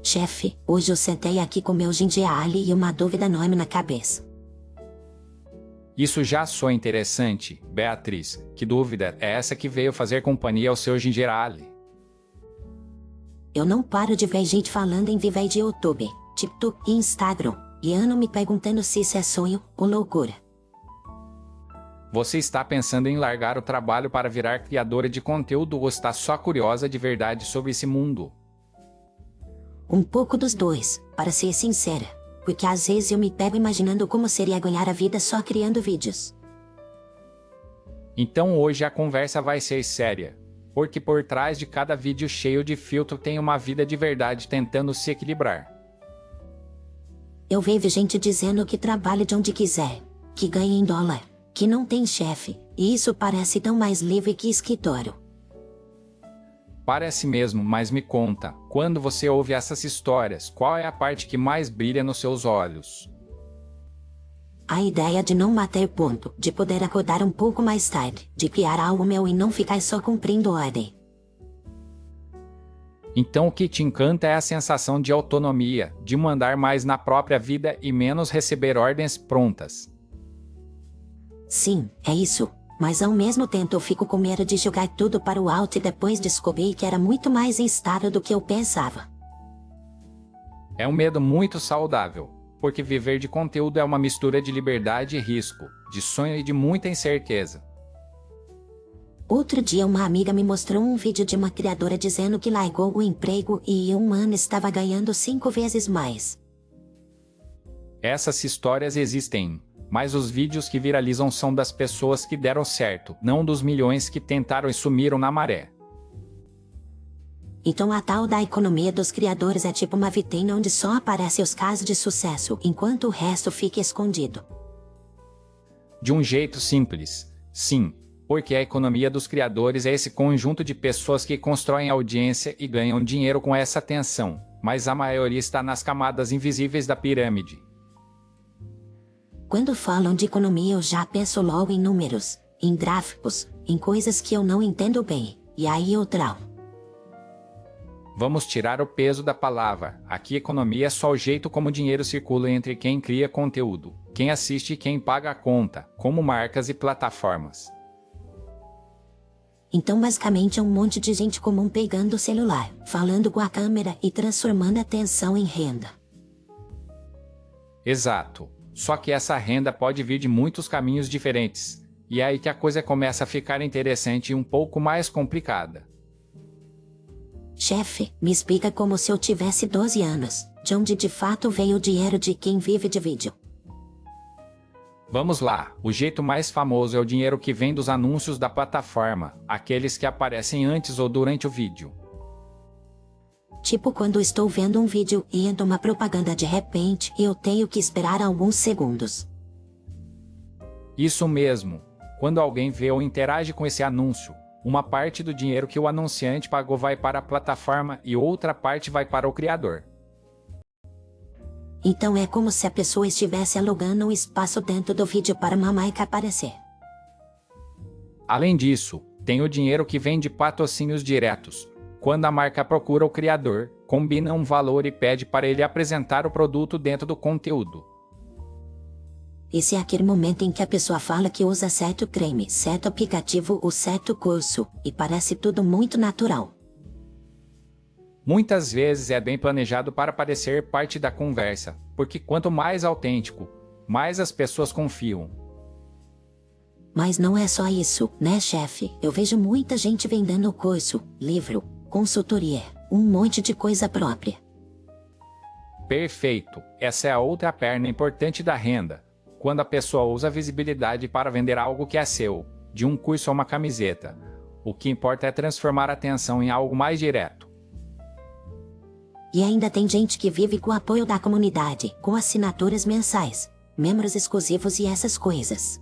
Chefe, hoje eu sentei aqui com meu ginger ale e uma dúvida enorme na cabeça. Isso já soa interessante, Beatriz. Que dúvida é essa que veio fazer companhia ao seu ginger ale? Eu não paro de ver gente falando em viver de YouTube, TikTok e Instagram, e ando me perguntando se isso é sonho ou loucura. Você está pensando em largar o trabalho para virar criadora de conteúdo ou está só curiosa de verdade sobre esse mundo? Um pouco dos dois, para ser sincera, porque às vezes eu me pego imaginando como seria ganhar a vida só criando vídeos. Então hoje a conversa vai ser séria, porque por trás de cada vídeo cheio de filtro tem uma vida de verdade tentando se equilibrar. Eu vejo gente dizendo que trabalha de onde quiser, que ganha em dólar, que não tem chefe, e isso parece tão mais livre que escritório. Parece mesmo, mas me conta, quando você ouve essas histórias, qual é a parte que mais brilha nos seus olhos? A ideia de não bater ponto, de poder acordar um pouco mais tarde, de criar algo meu e não ficar só cumprindo ordem. Então o que te encanta é a sensação de autonomia, de mandar mais na própria vida e menos receber ordens prontas. Sim, é isso. Mas ao mesmo tempo eu fico com medo de jogar tudo para o alto e depois descobrir que era muito mais instável do que eu pensava. É um medo muito saudável, porque viver de conteúdo é uma mistura de liberdade e risco, de sonho e de muita incerteza. Outro dia uma amiga me mostrou um vídeo de uma criadora dizendo que largou o emprego e em um ano estava ganhando 5 vezes mais. Essas histórias existem. Mas os vídeos que viralizam são das pessoas que deram certo, não dos milhões que tentaram e sumiram na maré. Então a tal da economia dos criadores é tipo uma vitrine onde só aparecem os casos de sucesso, enquanto o resto fica escondido. De um jeito simples, sim, porque a economia dos criadores é esse conjunto de pessoas que constroem audiência e ganham dinheiro com essa atenção, mas a maioria está nas camadas invisíveis da pirâmide. Quando falam de economia eu já penso logo em números, em gráficos, em coisas que eu não entendo bem, e aí eu travo. Vamos tirar o peso da palavra. Aqui economia é só o jeito como o dinheiro circula entre quem cria conteúdo, quem assiste e quem paga a conta, como marcas e plataformas. Então basicamente é um monte de gente comum pegando o celular, falando com a câmera e transformando a atenção em renda. Exato. Só que essa renda pode vir de muitos caminhos diferentes, e é aí que a coisa começa a ficar interessante e um pouco mais complicada. Chefe, me explica como se eu tivesse 12 anos, de onde de fato veio o dinheiro de quem vive de vídeo. Vamos lá, o jeito mais famoso é o dinheiro que vem dos anúncios da plataforma, aqueles que aparecem antes ou durante o vídeo. Tipo quando estou vendo um vídeo e entra uma propaganda de repente e eu tenho que esperar alguns segundos. Isso mesmo. Quando alguém vê ou interage com esse anúncio, uma parte do dinheiro que o anunciante pagou vai para a plataforma e outra parte vai para o criador. Então é como se a pessoa estivesse alugando um espaço dentro do vídeo para uma marca aparecer. Além disso, tem o dinheiro que vem de patrocínios diretos. Quando a marca procura o criador, combina um valor e pede para ele apresentar o produto dentro do conteúdo. Esse é aquele momento em que a pessoa fala que usa certo creme, certo aplicativo ou certo curso, e parece tudo muito natural. Muitas vezes é bem planejado para parecer parte da conversa, porque quanto mais autêntico, mais as pessoas confiam. Mas não é só isso, né, chefe? Eu vejo muita gente vendendo curso, livro, consultoria, um monte de coisa própria. Perfeito, essa é a outra perna importante da renda. Quando a pessoa usa a visibilidade para vender algo que é seu, de um curso a uma camiseta, o que importa é transformar a atenção em algo mais direto. E ainda tem gente que vive com o apoio da comunidade, com assinaturas mensais, membros exclusivos e essas coisas.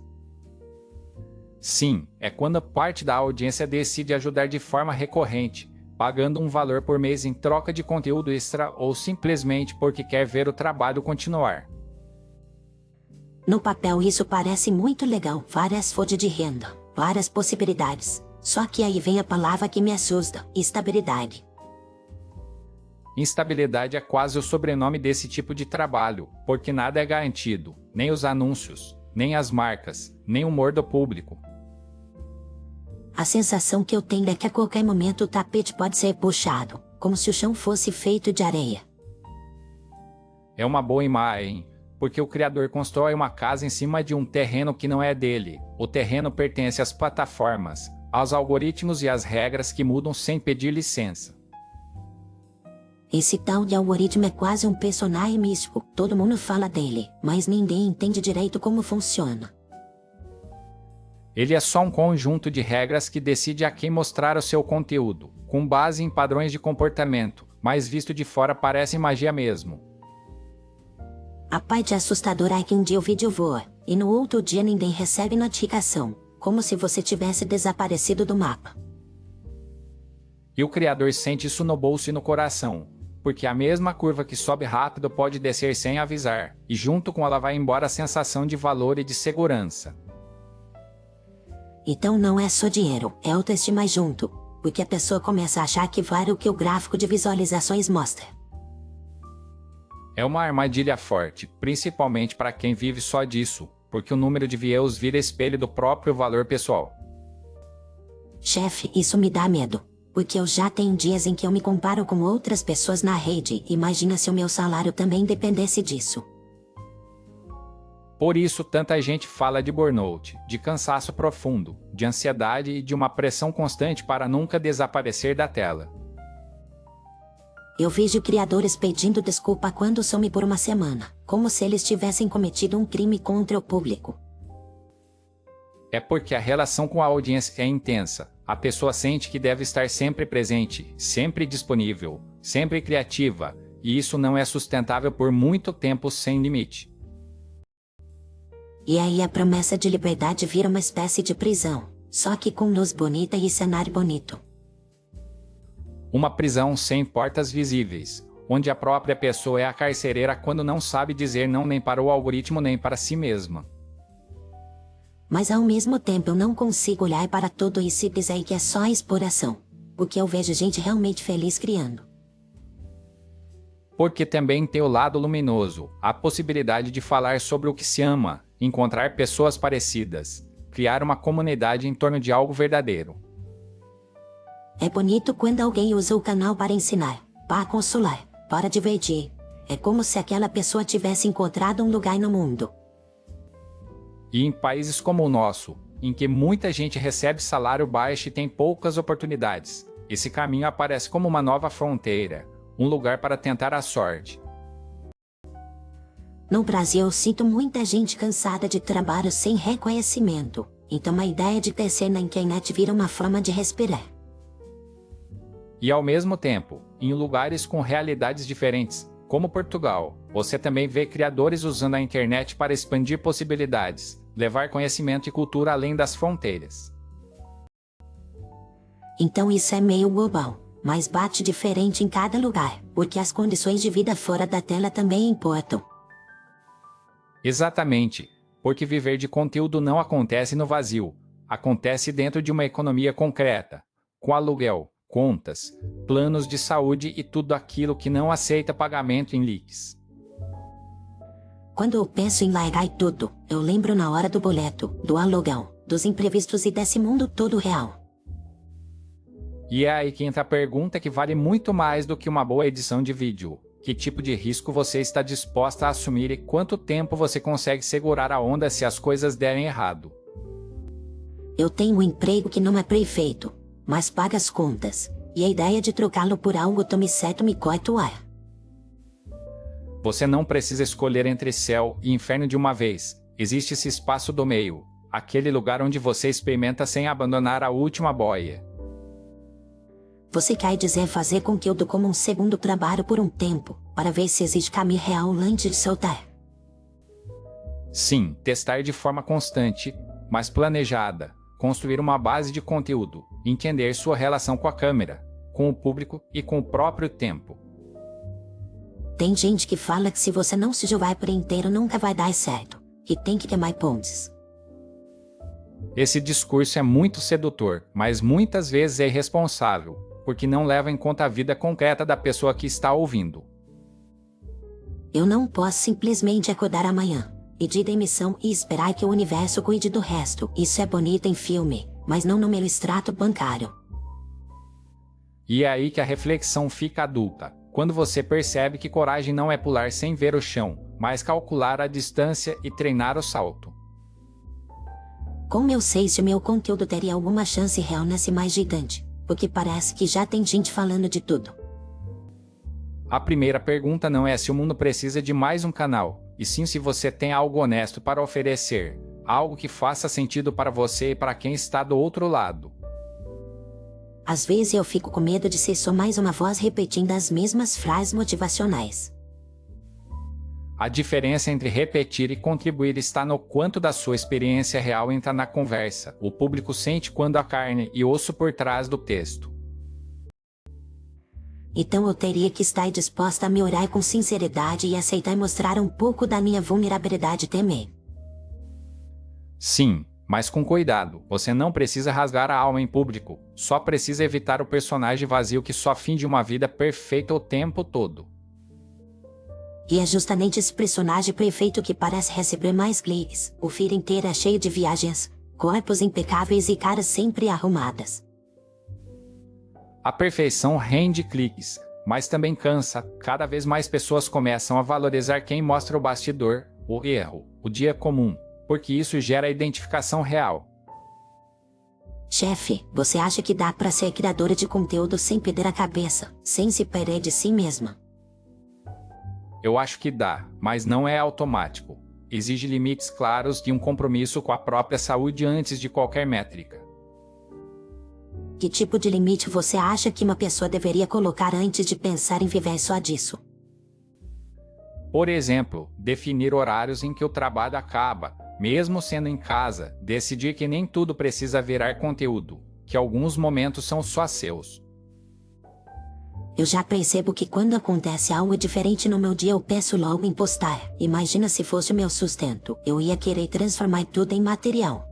Sim, é quando parte da audiência decide ajudar de forma recorrente, pagando um valor por mês em troca de conteúdo extra ou simplesmente porque quer ver o trabalho continuar. No papel isso parece muito legal, várias fontes de renda, várias possibilidades. Só que aí vem a palavra que me assusta, estabilidade. Instabilidade é quase o sobrenome desse tipo de trabalho, porque nada é garantido, nem os anúncios, nem as marcas, nem o humor do público. A sensação que eu tenho é que a qualquer momento o tapete pode ser puxado, como se o chão fosse feito de areia. É uma boa imagem, porque o criador constrói uma casa em cima de um terreno que não é dele. O terreno pertence às plataformas, aos algoritmos e às regras que mudam sem pedir licença. Esse tal de algoritmo é quase um personagem místico, todo mundo fala dele, mas ninguém entende direito como funciona. Ele é só um conjunto de regras que decide a quem mostrar o seu conteúdo, com base em padrões de comportamento, mas visto de fora parece magia mesmo. A parte assustadora é que um dia o vídeo voa, e no outro dia ninguém recebe notificação, como se você tivesse desaparecido do mapa. E o criador sente isso no bolso e no coração, porque a mesma curva que sobe rápido pode descer sem avisar, e junto com ela vai embora a sensação de valor e de segurança. Então não é só dinheiro, é autoestima junto, porque a pessoa começa a achar que vale o que o gráfico de visualizações mostra. É uma armadilha forte, principalmente para quem vive só disso, porque o número de views vira espelho do próprio valor pessoal. Chefe, isso me dá medo, porque eu já tenho dias em que eu me comparo com outras pessoas na rede, imagina se o meu salário também dependesse disso. Por isso tanta gente fala de burnout, de cansaço profundo, de ansiedade e de uma pressão constante para nunca desaparecer da tela. Eu vejo criadores pedindo desculpa quando some por uma semana, como se eles tivessem cometido um crime contra o público. É porque a relação com a audiência é intensa. A pessoa sente que deve estar sempre presente, sempre disponível, sempre criativa, e isso não é sustentável por muito tempo sem limite. E aí a promessa de liberdade vira uma espécie de prisão, só que com luz bonita e cenário bonito. Uma prisão sem portas visíveis, onde a própria pessoa é a carcereira quando não sabe dizer não nem para o algoritmo nem para si mesma. Mas ao mesmo tempo eu não consigo olhar para tudo isso e dizer que é só exploração, porque eu vejo gente realmente feliz criando. Porque também tem o lado luminoso, a possibilidade de falar sobre o que se ama, encontrar pessoas parecidas, criar uma comunidade em torno de algo verdadeiro. É bonito quando alguém usa o canal para ensinar, para consolar, para divertir. É como se aquela pessoa tivesse encontrado um lugar no mundo. E em países como o nosso, em que muita gente recebe salário baixo e tem poucas oportunidades, esse caminho aparece como uma nova fronteira, um lugar para tentar a sorte. No Brasil eu sinto muita gente cansada de trabalho sem reconhecimento, então a ideia de crescer na internet vira uma forma de respirar. E ao mesmo tempo, em lugares com realidades diferentes, como Portugal, você também vê criadores usando a internet para expandir possibilidades, levar conhecimento e cultura além das fronteiras. Então isso é meio global, mas bate diferente em cada lugar, porque as condições de vida fora da tela também importam. Exatamente, porque viver de conteúdo não acontece no vazio, acontece dentro de uma economia concreta, com aluguel, contas, planos de saúde e tudo aquilo que não aceita pagamento em leaks. Quando eu penso em largar tudo, eu lembro na hora do boleto, do aluguel, dos imprevistos e desse mundo todo real. E é aí que entra a pergunta que vale muito mais do que uma boa edição de vídeo. Que tipo de risco você está disposta a assumir e quanto tempo você consegue segurar a onda se as coisas derem errado? Eu tenho um emprego que não é perfeito, mas paga as contas, e a ideia de trocá-lo por algo tão certo me corta o ar. Você não precisa escolher entre céu e inferno de uma vez. Existe esse espaço do meio, aquele lugar onde você experimenta sem abandonar a última boia. Você quer dizer fazer conteúdo como um segundo trabalho por um tempo, para ver se existe caminho real antes de soltar? Sim, testar de forma constante, mas planejada, construir uma base de conteúdo, entender sua relação com a câmera, com o público e com o próprio tempo. Tem gente que fala que se você não se jogar por inteiro nunca vai dar certo, que tem que queimar pontes. Esse discurso é muito sedutor, mas muitas vezes é irresponsável. porque não leva em conta a vida concreta da pessoa que está ouvindo. Eu não posso simplesmente acordar amanhã, pedir demissão e esperar que o universo cuide do resto. Isso é bonito em filme, mas não no meu extrato bancário. E é aí que a reflexão fica adulta, quando você percebe que coragem não é pular sem ver o chão, mas calcular a distância e treinar o salto. Como eu sei se o meu conteúdo teria alguma chance real nesse mais gigante? Porque parece que já tem gente falando de tudo. A primeira pergunta não é se o mundo precisa de mais um canal, e sim se você tem algo honesto para oferecer, algo que faça sentido para você e para quem está do outro lado. Às vezes eu fico com medo de ser só mais uma voz repetindo as mesmas frases motivacionais. A diferença entre repetir e contribuir está no quanto da sua experiência real entra na conversa. O público sente quando há carne e osso por trás do texto. Então eu teria que estar disposta a me orar com sinceridade e aceitar mostrar um pouco da minha vulnerabilidade também. Sim, mas com cuidado. Você não precisa rasgar a alma em público. Só precisa evitar o personagem vazio que só finge uma vida perfeita o tempo todo. E é justamente esse personagem perfeito que parece receber mais cliques. O feed inteiro é cheio de viagens, corpos impecáveis e caras sempre arrumadas. A perfeição rende cliques, mas também cansa. Cada vez mais pessoas começam a valorizar quem mostra o bastidor, o erro, o dia comum, porque isso gera identificação real. Chefe, você acha que dá para ser criadora de conteúdo sem perder a cabeça, sem se perder de si mesma? Eu acho que dá, mas não é automático. Exige limites claros e um compromisso com a própria saúde antes de qualquer métrica. Que tipo de limite você acha que uma pessoa deveria colocar antes de pensar em viver só disso? Por exemplo, definir horários em que o trabalho acaba, mesmo sendo em casa, decidir que nem tudo precisa virar conteúdo, que alguns momentos são só seus. Eu já percebo que quando acontece algo diferente no meu dia eu peço logo em postar. Imagina se fosse o meu sustento, eu ia querer transformar tudo em material.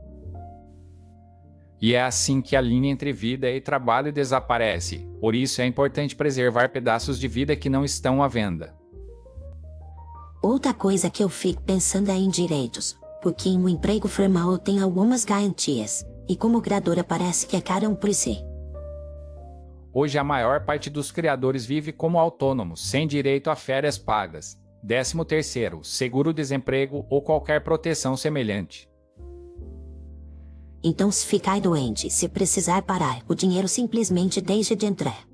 E é assim que a linha entre vida e trabalho desaparece. Por isso é importante preservar pedaços de vida que não estão à venda. Outra coisa que eu fico pensando é em direitos, porque em um emprego formal eu tenho algumas garantias, e como criadora parece que é caro por si. Hoje a maior parte dos criadores vive como autônomos, sem direito a férias pagas, 13º, seguro-desemprego ou qualquer proteção semelhante. Então se ficar doente, se precisar parar, o dinheiro simplesmente deixa de entrar.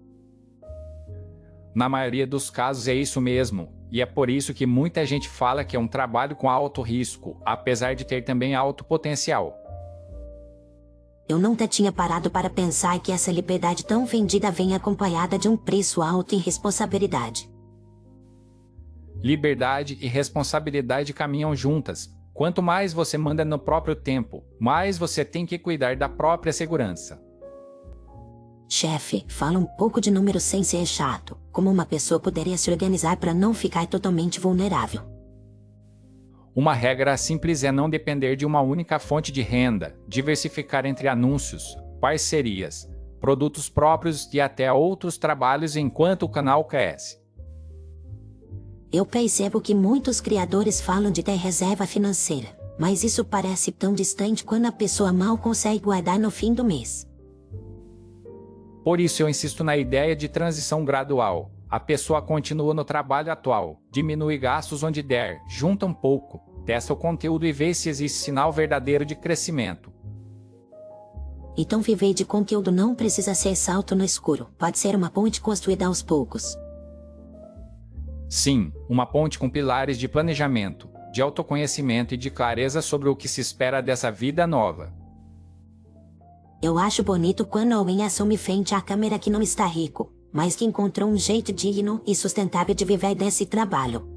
Na maioria dos casos é isso mesmo, e é por isso que muita gente fala que é um trabalho com alto risco, apesar de ter também alto potencial. Eu nunca tinha parado para pensar que essa liberdade tão vendida vem acompanhada de um preço alto em responsabilidade. Liberdade e responsabilidade caminham juntas. Quanto mais você manda no próprio tempo, mais você tem que cuidar da própria segurança. Chefe, fala um pouco de números sem ser chato. Como uma pessoa poderia se organizar para não ficar totalmente vulnerável? Uma regra simples é não depender de uma única fonte de renda, diversificar entre anúncios, parcerias, produtos próprios e até outros trabalhos enquanto o canal cresce. Eu percebo que muitos criadores falam de ter reserva financeira, mas isso parece tão distante quando a pessoa mal consegue guardar no fim do mês. Por isso eu insisto na ideia de transição gradual. A pessoa continua no trabalho atual, diminui gastos onde der, junta um pouco, testa o conteúdo e vê se existe sinal verdadeiro de crescimento. Então viver de conteúdo não precisa ser salto no escuro, pode ser uma ponte construída aos poucos. Sim, uma ponte com pilares de planejamento, de autoconhecimento e de clareza sobre o que se espera dessa vida nova. Eu acho bonito quando alguém assume frente à câmera que não está rico, mas que encontrou um jeito digno e sustentável de viver desse trabalho.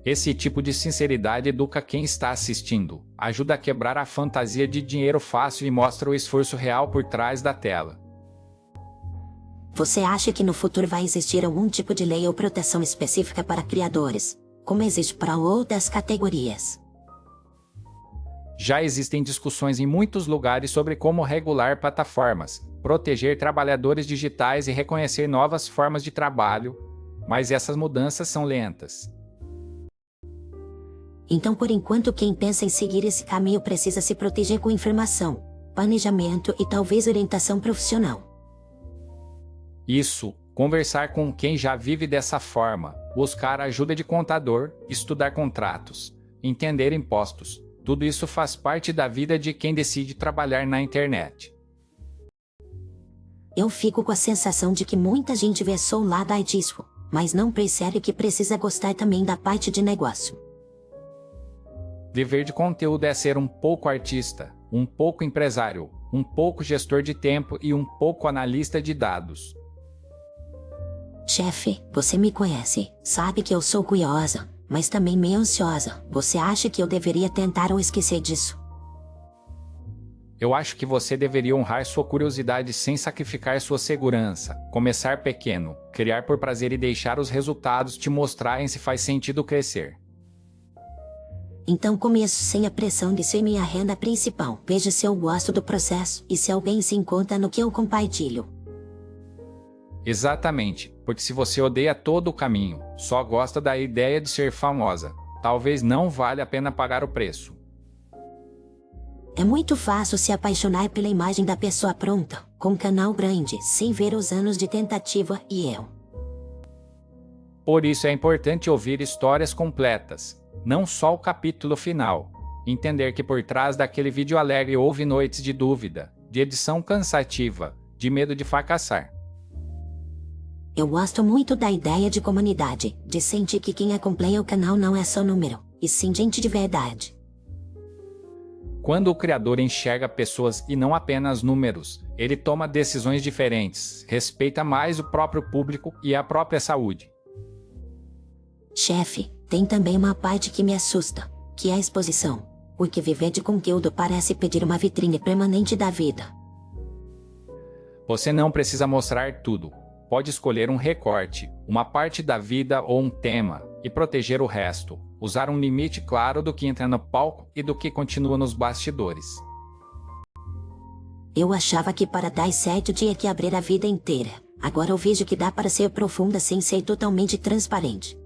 Esse tipo de sinceridade educa quem está assistindo, ajuda a quebrar a fantasia de dinheiro fácil e mostra o esforço real por trás da tela. Você acha que no futuro vai existir algum tipo de lei ou proteção específica para criadores, como existe para outras categorias? Já existem discussões em muitos lugares sobre como regular plataformas, proteger trabalhadores digitais e reconhecer novas formas de trabalho, mas essas mudanças são lentas. Então, por enquanto, quem pensa em seguir esse caminho precisa se proteger com informação, planejamento e talvez orientação profissional. Isso, conversar com quem já vive dessa forma, buscar ajuda de contador, estudar contratos, entender impostos, tudo isso faz parte da vida de quem decide trabalhar na internet. Eu fico com a sensação de que muita gente vê só o lado disso, mas não percebe que precisa gostar também da parte de negócio. Viver de conteúdo é ser um pouco artista, um pouco empresário, um pouco gestor de tempo e um pouco analista de dados. Chefe, você me conhece, sabe que eu sou curiosa, mas também meio ansiosa. Você acha que eu deveria tentar ou esquecer disso? Eu acho que você deveria honrar sua curiosidade sem sacrificar sua segurança. Começar pequeno, criar por prazer e deixar os resultados te mostrarem se faz sentido crescer. Então começo sem a pressão de ser minha renda principal. Veja se eu gosto do processo e se alguém se encontra no que eu compartilho. Exatamente, porque se você odeia todo o caminho, só gosta da ideia de ser famosa, talvez não valha a pena pagar o preço. É muito fácil se apaixonar pela imagem da pessoa pronta, com um canal grande, sem ver os anos de tentativa e erro. Por isso é importante ouvir histórias completas, não só o capítulo final. Entender que por trás daquele vídeo alegre houve noites de dúvida, de edição cansativa, de medo de fracassar. Eu gosto muito da ideia de comunidade, de sentir que quem acompanha o canal não é só número, e sim gente de verdade. Quando o criador enxerga pessoas e não apenas números, ele toma decisões diferentes, respeita mais o próprio público e a própria saúde. Chefe, tem também uma parte que me assusta, que é a exposição, porque viver de conteúdo parece pedir uma vitrine permanente da vida. Você não precisa mostrar tudo. Pode escolher um recorte, uma parte da vida ou um tema, e proteger o resto. Usar um limite claro do que entra no palco e do que continua nos bastidores. Eu achava que para dar certo tinha que abrir a vida inteira. Agora eu vejo que dá para ser profunda sem ser totalmente transparente.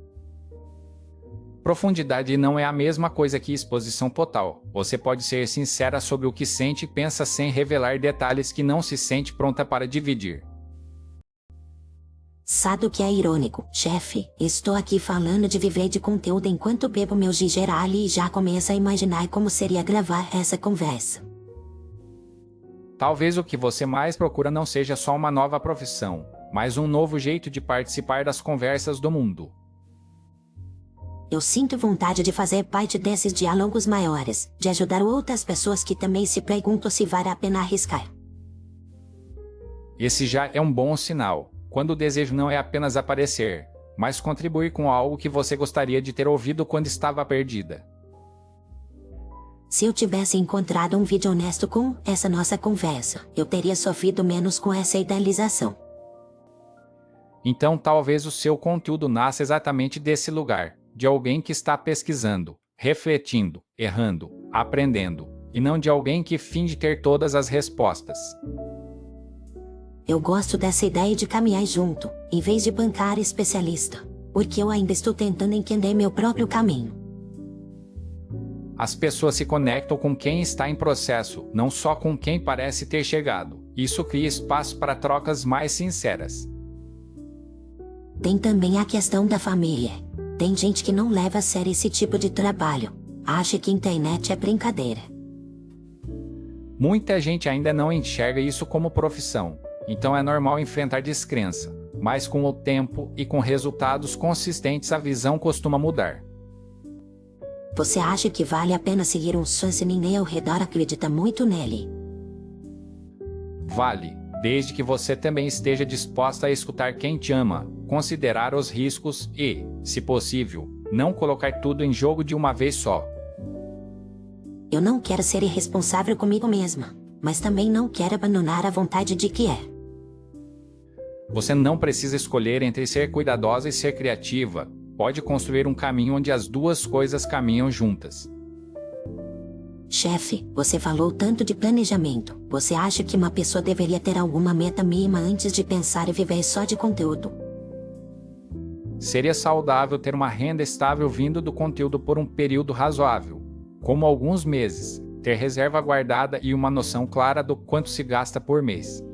Profundidade não é a mesma coisa que exposição total. Você pode ser sincera sobre o que sente e pensa sem revelar detalhes que não se sente pronta para dividir. Sabe o que é irônico, chefe? Estou aqui falando de viver de conteúdo enquanto bebo meu ginger ale e já começo a imaginar como seria gravar essa conversa. Talvez o que você mais procura não seja só uma nova profissão, mas um novo jeito de participar das conversas do mundo. Eu sinto vontade de fazer parte desses diálogos maiores, de ajudar outras pessoas que também se perguntam se vale a pena arriscar. Esse já é um bom sinal. Quando o desejo não é apenas aparecer, mas contribuir com algo que você gostaria de ter ouvido quando estava perdida. Se eu tivesse encontrado um vídeo honesto com essa nossa conversa, eu teria sofrido menos com essa idealização. Então talvez o seu conteúdo nasça exatamente desse lugar, de alguém que está pesquisando, refletindo, errando, aprendendo, e não de alguém que finge ter todas as respostas. Eu gosto dessa ideia de caminhar junto, em vez de bancar especialista, porque eu ainda estou tentando entender meu próprio caminho. As pessoas se conectam com quem está em processo, não só com quem parece ter chegado. Isso cria espaço para trocas mais sinceras. Tem também a questão da família. Tem gente que não leva a sério esse tipo de trabalho. Acha que internet é brincadeira. Muita gente ainda não enxerga isso como profissão. Então é normal enfrentar descrença, mas com o tempo e com resultados consistentes a visão costuma mudar. Você acha que vale a pena seguir um sonho se ninguém ao redor acredita muito nele? Vale, desde que você também esteja disposta a escutar quem te ama, considerar os riscos e, se possível, não colocar tudo em jogo de uma vez só. Eu não quero ser irresponsável comigo mesma, mas também não quero abandonar a vontade de que é. Você não precisa escolher entre ser cuidadosa e ser criativa. Pode construir um caminho onde as duas coisas caminham juntas. Chefe, você falou tanto de planejamento. Você acha que uma pessoa deveria ter alguma meta mínima antes de pensar em viver só de conteúdo? Seria saudável ter uma renda estável vindo do conteúdo por um período razoável, como alguns meses, ter reserva guardada e uma noção clara do quanto se gasta por mês.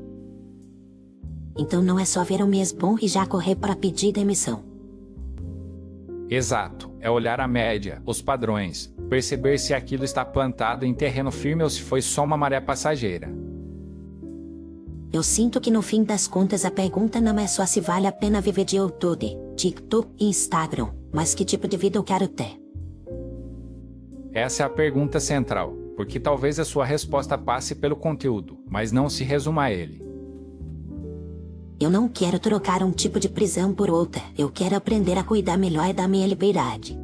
Então não é só ver o mês bom e já correr para pedir demissão. Exato, é olhar a média, os padrões, perceber se aquilo está plantado em terreno firme ou se foi só uma maré passageira. Eu sinto que no fim das contas a pergunta não é só se vale a pena viver de YouTube, TikTok e Instagram, mas que tipo de vida eu quero ter. Essa é a pergunta central, porque talvez a sua resposta passe pelo conteúdo, mas não se resuma a ele. Eu não quero trocar um tipo de prisão por outra, eu quero aprender a cuidar melhor da minha liberdade.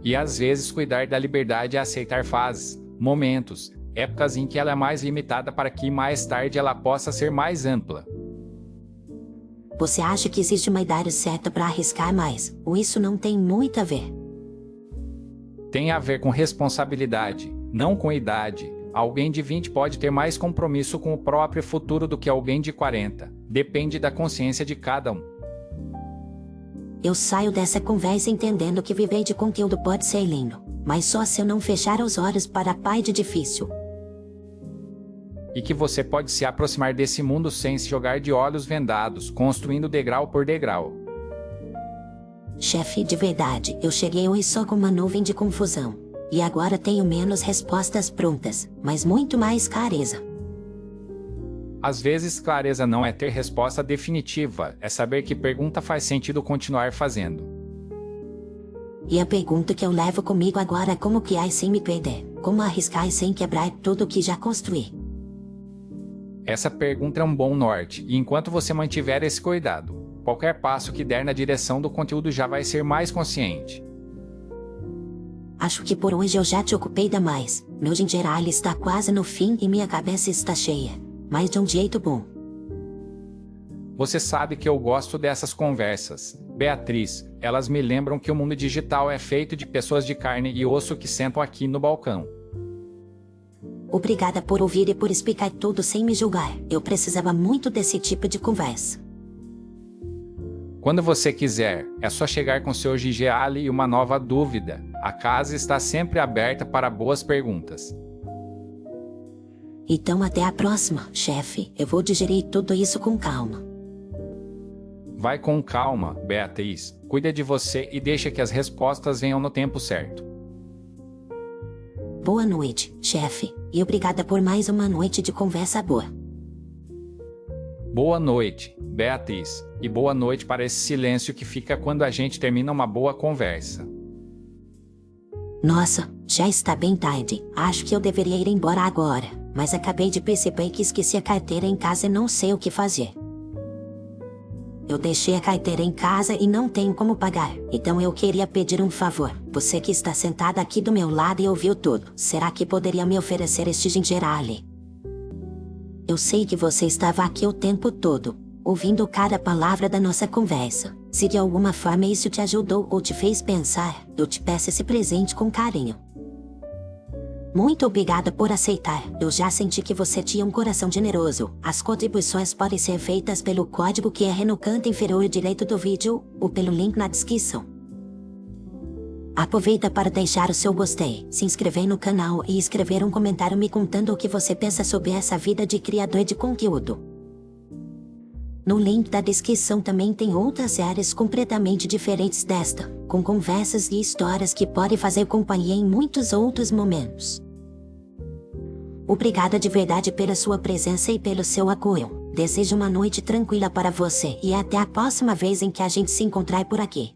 E às vezes cuidar da liberdade é aceitar fases, momentos, épocas em que ela é mais limitada para que mais tarde ela possa ser mais ampla. Você acha que existe uma idade certa para arriscar mais, ou isso não tem muito a ver? Tem a ver com responsabilidade, não com idade. Alguém de 20 pode ter mais compromisso com o próprio futuro do que alguém de 40. Depende da consciência de cada um. Eu saio dessa conversa entendendo que viver de conteúdo pode ser lindo, mas só se eu não fechar os olhos para a parte difícil. E que você pode se aproximar desse mundo sem se jogar de olhos vendados, construindo degrau por degrau. Chefe, de verdade, eu cheguei hoje só com uma nuvem de confusão. E agora tenho menos respostas prontas, mas muito mais clareza. Às vezes, clareza não é ter resposta definitiva, é saber que pergunta faz sentido continuar fazendo. E a pergunta que eu levo comigo agora é como criar sem me perder, como arriscar sem quebrar tudo o que já construí. Essa pergunta é um bom norte, e enquanto você mantiver esse cuidado, qualquer passo que der na direção do conteúdo já vai ser mais consciente. Acho que por hoje eu já te ocupei demais. Meu gingeral está quase no fim e minha cabeça está cheia. Mas de um jeito bom. Você sabe que eu gosto dessas conversas, Beatriz. Elas me lembram que o mundo digital é feito de pessoas de carne e osso que sentam aqui no balcão. Obrigada por ouvir e por explicar tudo sem me julgar. Eu precisava muito desse tipo de conversa. Quando você quiser, é só chegar com seu GG e uma nova dúvida. A casa está sempre aberta para boas perguntas. Então até a próxima, chefe. Eu vou digerir tudo isso com calma. Vai com calma, Beatriz. Cuida de você e deixa que as respostas venham no tempo certo. Boa noite, chefe. E obrigada por mais uma noite de conversa boa. Boa noite, Beatriz. E boa noite para esse silêncio que fica quando a gente termina uma boa conversa. Nossa, já está bem tarde. Acho que eu deveria ir embora agora. Mas acabei de perceber que esqueci a carteira em casa e não sei o que fazer. Eu deixei a carteira em casa e não tenho como pagar. Então eu queria pedir um favor. Você que está sentada aqui do meu lado e ouviu tudo. Será que poderia me oferecer este gingerale? Eu sei que você estava aqui o tempo todo, ouvindo cada palavra da nossa conversa. Se de alguma forma isso te ajudou ou te fez pensar, eu te peço esse presente com carinho. Muito obrigada por aceitar. Eu já senti que você tinha um coração generoso. As contribuições podem ser feitas pelo código QR no canto inferior direito do vídeo, ou pelo link na descrição. Aproveita para deixar o seu gostei, se inscrever no canal e escrever um comentário me contando o que você pensa sobre essa vida de criador de conteúdo. No link da descrição também tem outras áreas completamente diferentes desta, com conversas e histórias que podem fazer companhia em muitos outros momentos. Obrigada de verdade pela sua presença e pelo seu apoio. Desejo uma noite tranquila para você e até a próxima vez em que a gente se encontrar por aqui.